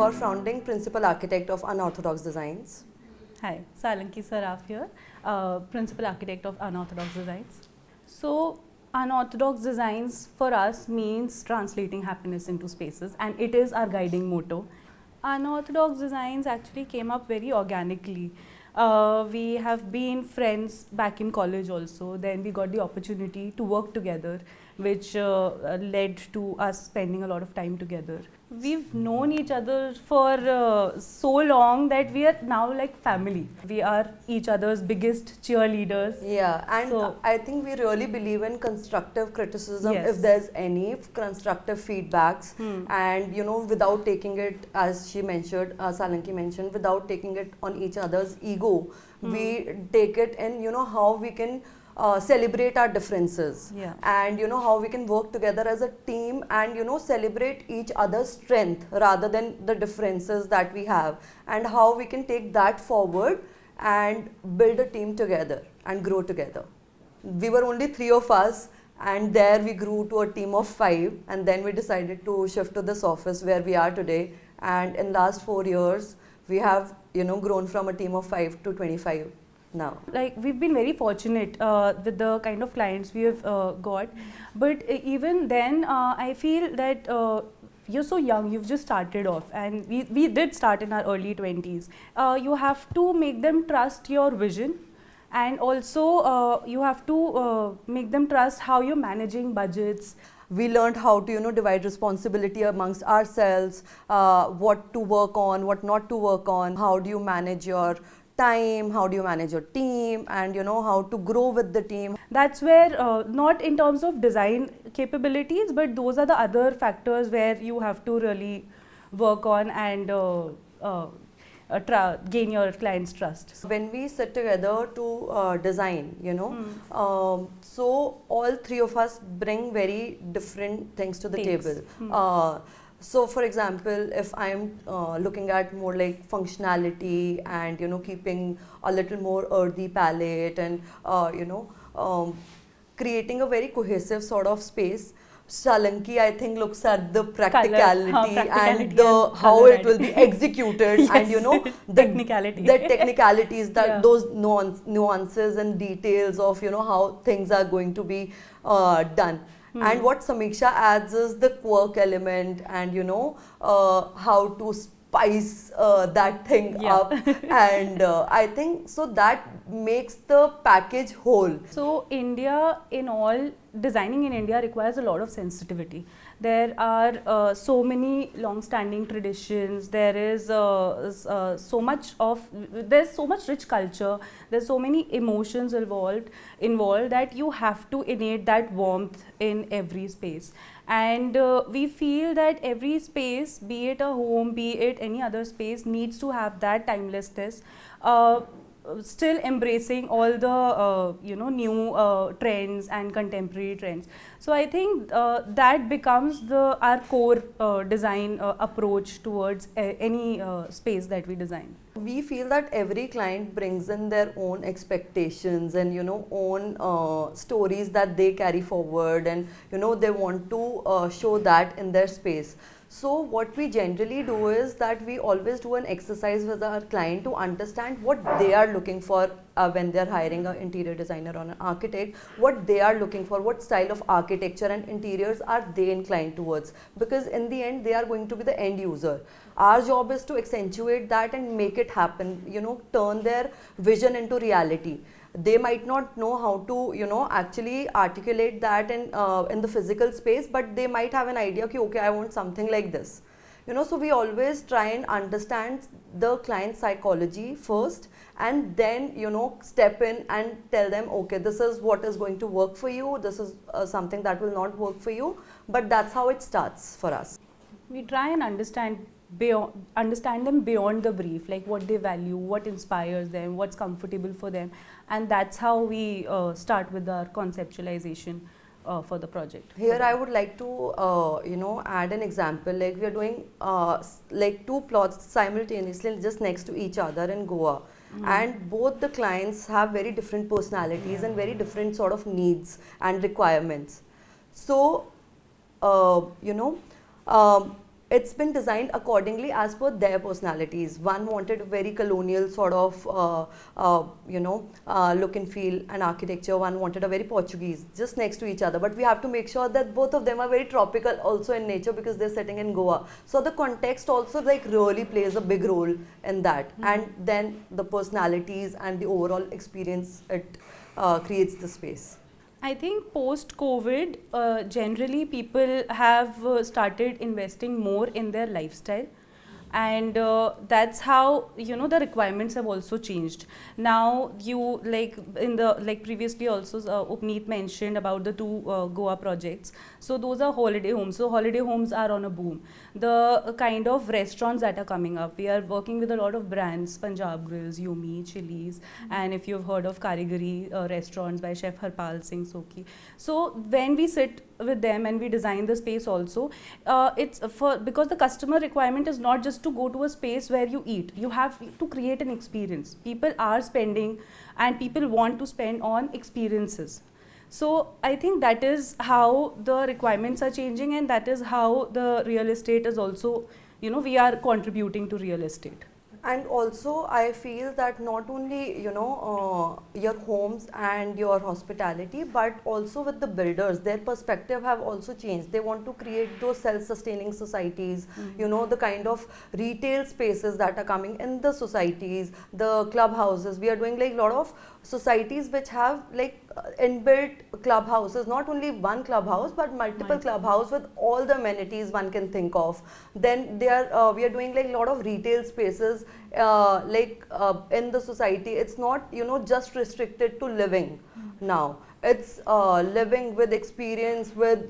co-founding principal architect of Unorthodox Designs. Hi, Salanki Saraf here, Principal Architect of Unorthodox Designs. So, Unorthodox Designs for us means translating happiness into spaces, and it is our guiding motto. Unorthodox Designs actually came up very organically. We have been friends back in college also. Then we got the opportunity to work together, which led to us spending a lot of time together. We've known each other for so long that we are now like family. We are each other's biggest cheerleaders. Yeah, and So- I think we really believe in constructive criticism Yes. if there's any constructive feedbacks, and without taking it, as she mentioned, Salanki mentioned, without taking it on each other's ego, we take it in how we can celebrate our differences, Yeah. and how we can work together as a team and celebrate each other's strength rather than the differences that we have, and how we can take that forward and build a team together and grow together. We were only 3 of us, and there we grew to a team of 5, and then we decided to shift to this office where we are today. And in last 4 years we have grown from a team of 5 to 25 now. Like we've been very fortunate with the kind of clients we have got, but even then I feel that you're so young, you've just started off, and we did start in our early 20s. You have to make them trust your vision, and also you have to make them trust how you're managing budgets. We learned how to divide responsibility amongst ourselves, what to work on, what not to work on, how do you manage your time, how do you manage your team, and how to grow with the team. That's where not in terms of design capabilities, but those are the other factors where you have to really work on and gain your client's trust. When we sit together to design, so all 3 of us bring very different things to the Takes. table. So for example, if I'm looking at more like functionality and keeping a little more earthy palette and creating a very cohesive sort of space, Salanki I think looks at the practicality, and the how it will be executed. Yes. And the Technicality. the technicalities, that Yeah. those nuances and details of how things are going to be done. And what Samiksha adds is the quirk element, and how to spice that thing Yeah. up. And I think so that makes the package whole. So India, in all, designing in India requires a lot of sensitivity. There are so many long-standing traditions. There is so much rich culture. There's so many emotions involved that you have to innate that warmth in every space. And we feel that every space, be it a home, be it any other space, needs to have that timelessness. Still embracing all the new trends and contemporary trends. So I think that becomes our core design approach towards any space that we design. We feel that every client brings in their own expectations and own stories that they carry forward, and they want to show that in their space. So what we generally do is that we always do an exercise with our client to understand what they are looking for when they're hiring an interior designer or an architect, what they are looking for, what style of architecture and interiors are they inclined towards, because in the end they are going to be the end user. Our job is to accentuate that and make it happen, turn their vision into reality. They might not know how to actually articulate that in the physical space, but they might have an idea, okay, I want something like this. So we always try and understand the client psychology first, and then step in and tell them, okay, this is what is going to work for you, this is something that will not work for you. But that's how it starts for us. We try and understand them beyond the brief, like what they value, what inspires them, what's comfortable for them, and that's how we start with our conceptualization for the project. Here I would like to add an example. Like we are doing like 2 plots simultaneously just next to each other in Goa, and both the clients have very different personalities and very different sort of needs and requirements. So it's been designed accordingly as per their personalities. One wanted a very colonial sort of look and feel and architecture. One wanted a very Portuguese, just next to each other. But we have to make sure that both of them are very tropical also in nature, because they're setting in Goa. So the context also like really plays a big role in that. And then the personalities and the overall experience, it creates the space. I think post-COVID, generally people have started investing more in their lifestyle, and that's how the requirements have also changed. Now you like previously also Upneet mentioned about the two Goa projects. So those are holiday homes. So holiday homes are on a boom. The kind of restaurants that are coming up, we are working with a lot of brands, Punjab Grills, Yumi, Chili's, and if you've heard of Karigari restaurants by Chef Harpal Singh Soki. So when we sit with them and we design the space also, it's because the customer requirement is not just to go to a space where you eat. You have to create an experience. People are spending, and people want to spend on experiences. So I think that is how the requirements are changing, and that is how the real estate is also, we are contributing to real estate. And also I feel that not only your homes and your hospitality, but also with the builders, their perspective have also changed. They want to create those self-sustaining societies, the kind of retail spaces that are coming in the societies, the clubhouses. We are doing like a lot of societies which have like inbuilt clubhouses, not only one clubhouse but multiple clubhouse with all the amenities one can think of. Then we are doing like a lot of retail spaces in the society. It's not just restricted to living now. It's living with experience, with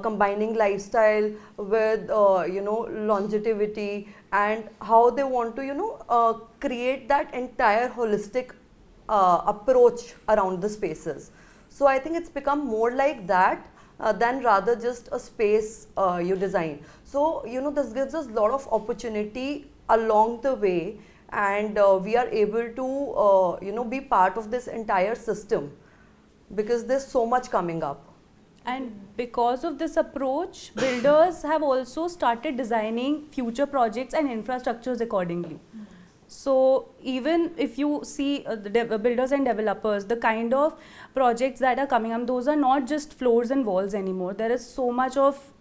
combining lifestyle with longevity, and how they want to create that entire holistic approach around the spaces. So I think it's become more like that than rather just a space you design. So this gives us a lot of opportunity along the way, and we are able to be part of this entire system, because there's so much coming up. And because of this approach, builders have also started designing future projects and infrastructures accordingly. So even if you see the builders and developers, the kind of projects that are coming up, those are not just floors and walls anymore. There is so much of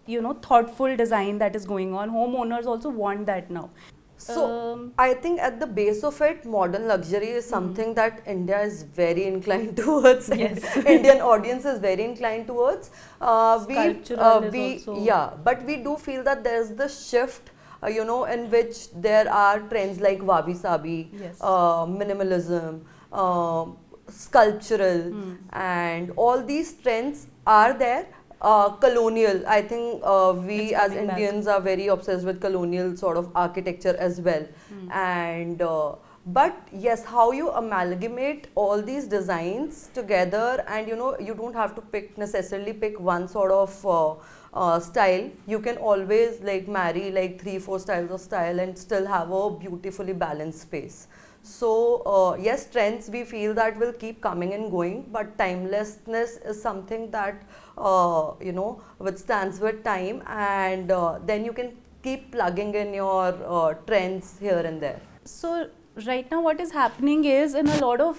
thoughtful design that is going on. Homeowners also want that now. So I think at the base of it, modern luxury is something that India is very inclined towards. Yes. Indian audience is very inclined towards. Also. But we do feel that there's the shift, in which there are trends like wabi sabi, Yes. minimalism, sculptural, and all these trends are there. Colonial, I think we as Indians are very obsessed with colonial sort of architecture as well. And but yes, how you amalgamate all these designs together, and you don't have to necessarily pick one sort of style. You can always like marry like 3-4 styles of style and still have a beautifully balanced space. So yes, trends we feel that will keep coming and going, but timelessness is something that withstands with time, and then you can keep plugging in your trends here and there. So right now what is happening is, in a lot of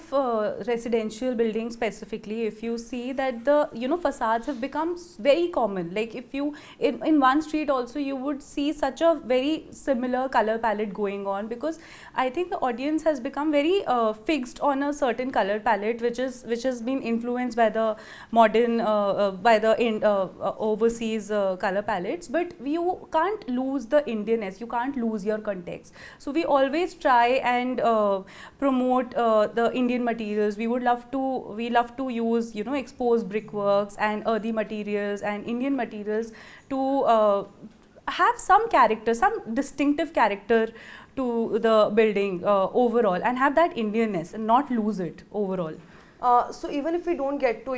residential buildings specifically, if you see that the facades have become very common. Like if you in one street also, you would see such a very similar color palette going on, because I think the audience has become very fixed on a certain color palette, which has been influenced by the modern by the overseas color palettes. But you can't lose the Indianness, you can't lose your context. So we always try and promote the Indian materials. We love to use exposed brickworks and earthy materials and Indian materials to have some character, some distinctive character to the building overall, and have that Indianness and not lose it overall. So even if we don't get to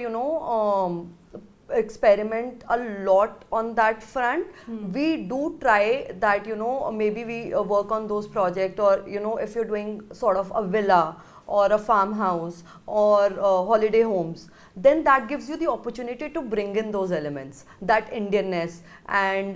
experiment a lot on that front, we do try that, maybe we work on those projects, or if you're doing sort of a villa or a farmhouse or holiday homes, then that gives you the opportunity to bring in those elements, that Indianness, and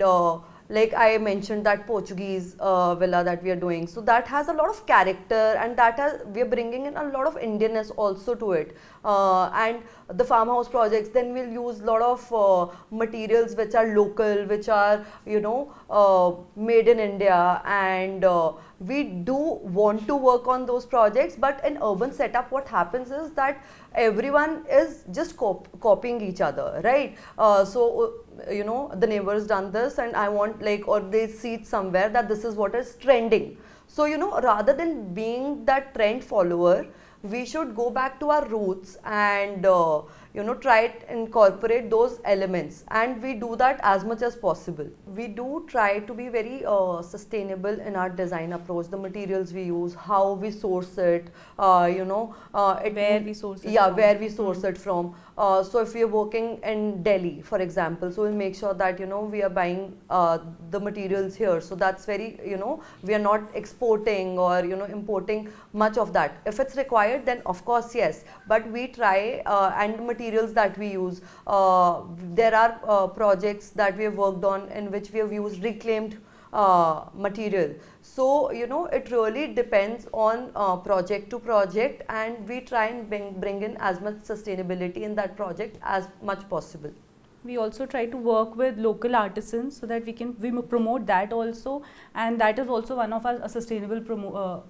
like I mentioned that Portuguese villa that we are doing, so that has a lot of character, and that has, we are bringing in a lot of Indianness also to it. And the farmhouse projects, then we'll use a lot of materials which are local, which are, you know, made in India, and we do want to work on those projects. But in urban setup, what happens is that everyone is just copying each other, right? So you know, the neighbors done this, and I want, like, or they see it somewhere that this is what is trending. So you know, rather than being that trend follower, we should go back to our roots and you know, try to incorporate those elements, and we do that as much as possible. We do try to be very sustainable in our design approach, the materials we use, how we source it, you know, Where we source it yeah, from. where we source it from. So if we are working in Delhi, for example, so we'll make sure that, you know, we are buying the materials here. So that's very, you know, we are not exporting or, you know, importing much of that. If it's required, then of course yes, but we try, and the materials that we use, there are projects that we have worked on in which we have used reclaimed material. So you know, it really depends on project to project, and we try and bring in as much sustainability in that project as much possible. We also try to work with local artisans so that we promote that also, and that is also one of our sustainable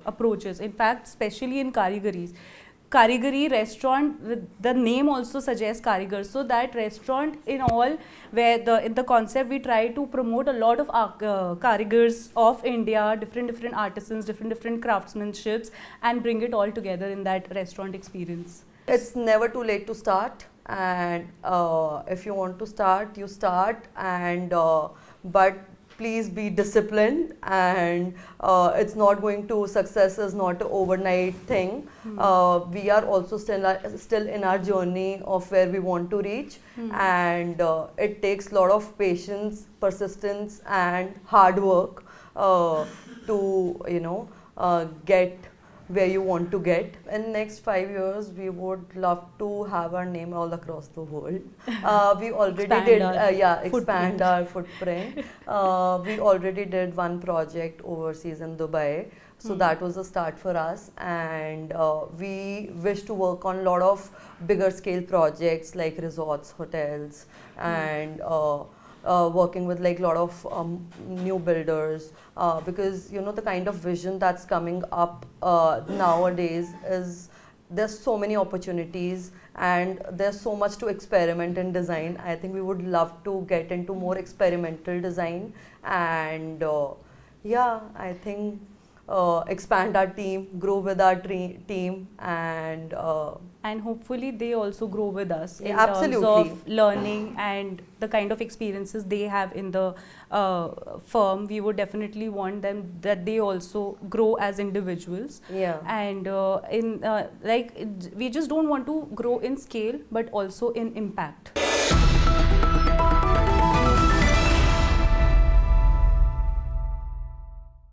approaches. In fact, especially in Karigari restaurant, with the name also suggests Karigar, so that restaurant in all, where in the concept we try to promote a lot of Karigars of India, different artisans, different craftsmanships, and bring it all together in that restaurant experience. It's never too late to start, and if you want to start, you start, and but please be disciplined, and it's not going to, success is not an overnight thing. We are also still in our journey of where we want to reach, and it takes a lot of patience, persistence, and hard work to, you know, get where you want to get. In next 5 years, we would love to have our name all across the world. We already expand our footprint. We already did one project overseas in Dubai, so that was a start for us, and we wish to work on a lot of bigger scale projects like resorts, hotels, and working with like a lot of new builders, because you know, the kind of vision that's coming up nowadays is, there's so many opportunities and there's so much to experiment in design. I think we would love to get into more experimental design, and yeah, I think expand our team, grow with our team, and hopefully they also grow with us in absolutely. terms of learning and the kind of experiences they have in the firm. We would definitely want them that they also grow as individuals. Yeah. And we just don't want to grow in scale but also in impact.